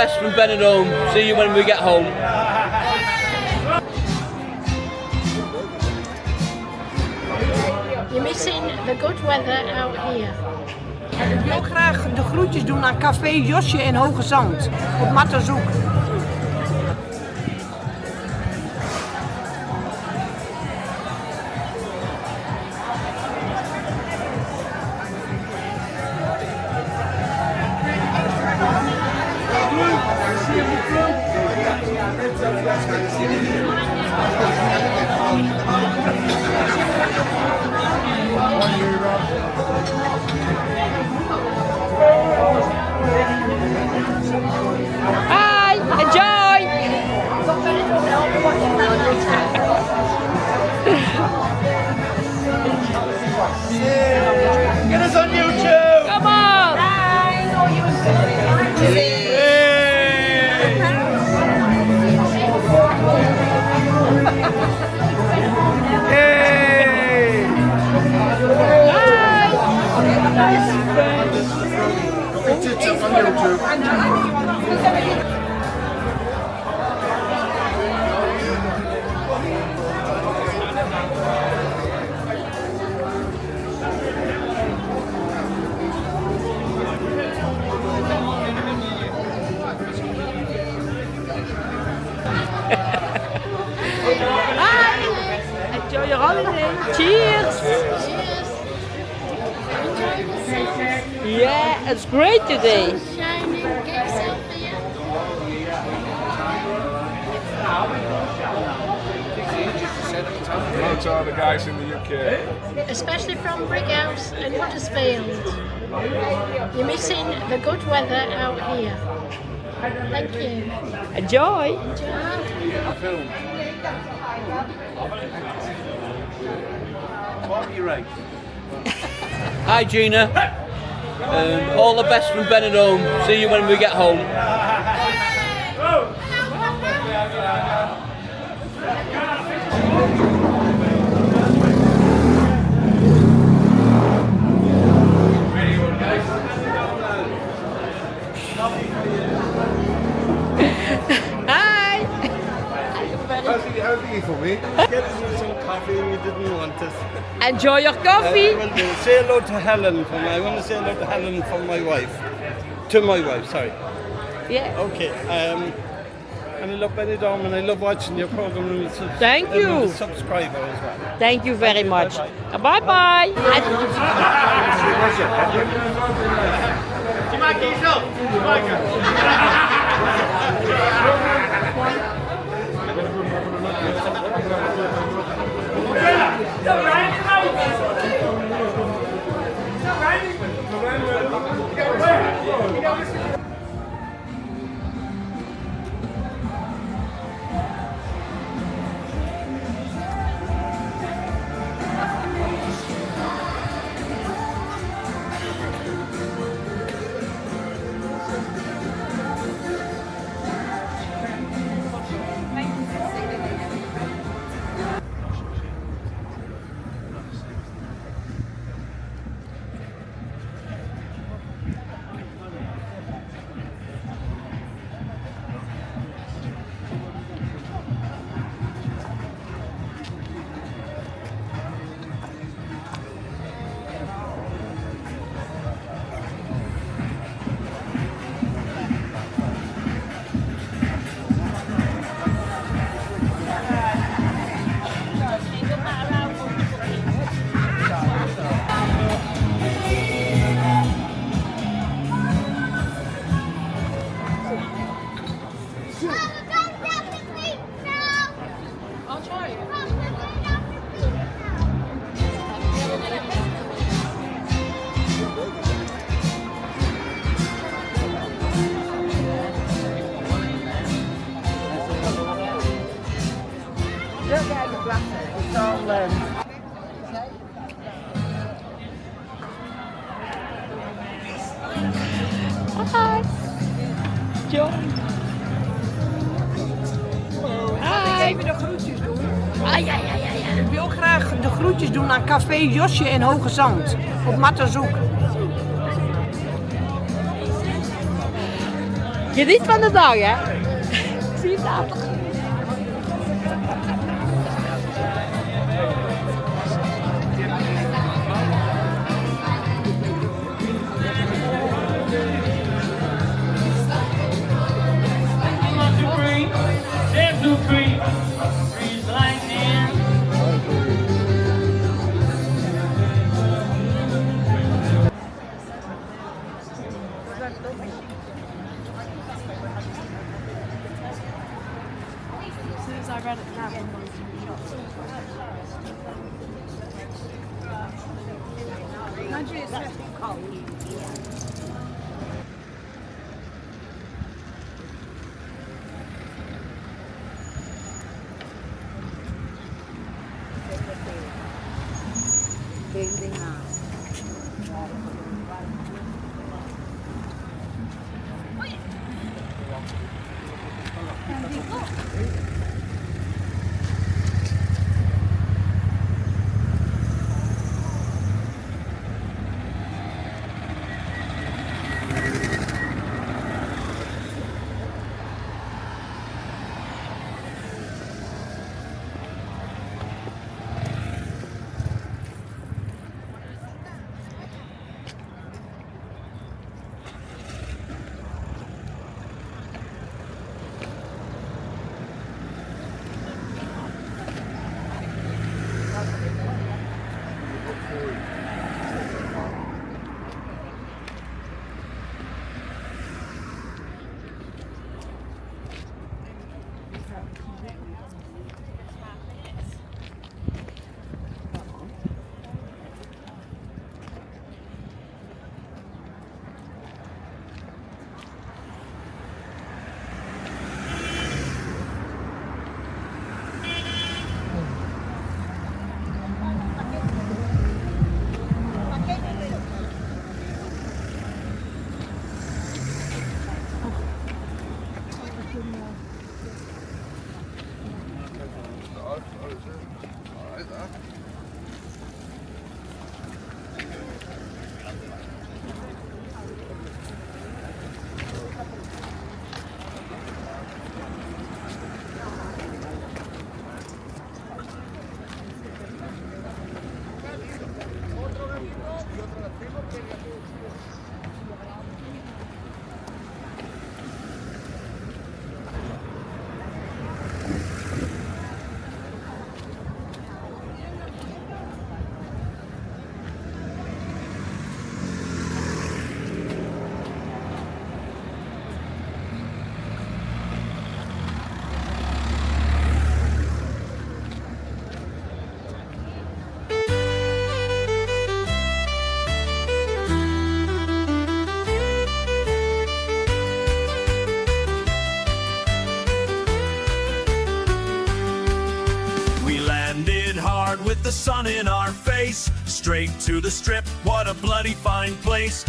best from Benidorm. See you when we get home. You're missing the good weather out here. Ik wil graag de groetjes doen aan Café Josje in Hoge Zand op Matterzoek. Hi, enjoy! Get us on YouTube! Come on! Enjoy your holiday. Cheers. Yeah, it's great today. Shining, get yourself here. Hello to all the guys in the UK. Especially from Brighouse and Huddersfield. You're missing the good weather out here. Thank you. Enjoy. Hi Gina. All the best from Benidorm. See you when we get home. Hi. How's it for me? Get us some coffee and you didn't want us. Enjoy your coffee. Will do. Say hello to Helen for me. I want to say hello to Helen from my wife. To my wife, sorry. Yeah. Okay. And I love Benidorm and I love watching your program. And Thank you. I'm a subscriber as well. Thank you very much. Bye bye. Hi. John. Hi. Even de groetjes doen. Ja. Ik wil graag de groetjes doen aan Café Josje in Hoge Zand op Matterzoek. Geniet van de dag, hè? Zie je dat? As soon as I read it, that one was with the sun in our face, straight to the strip, what a bloody fine place.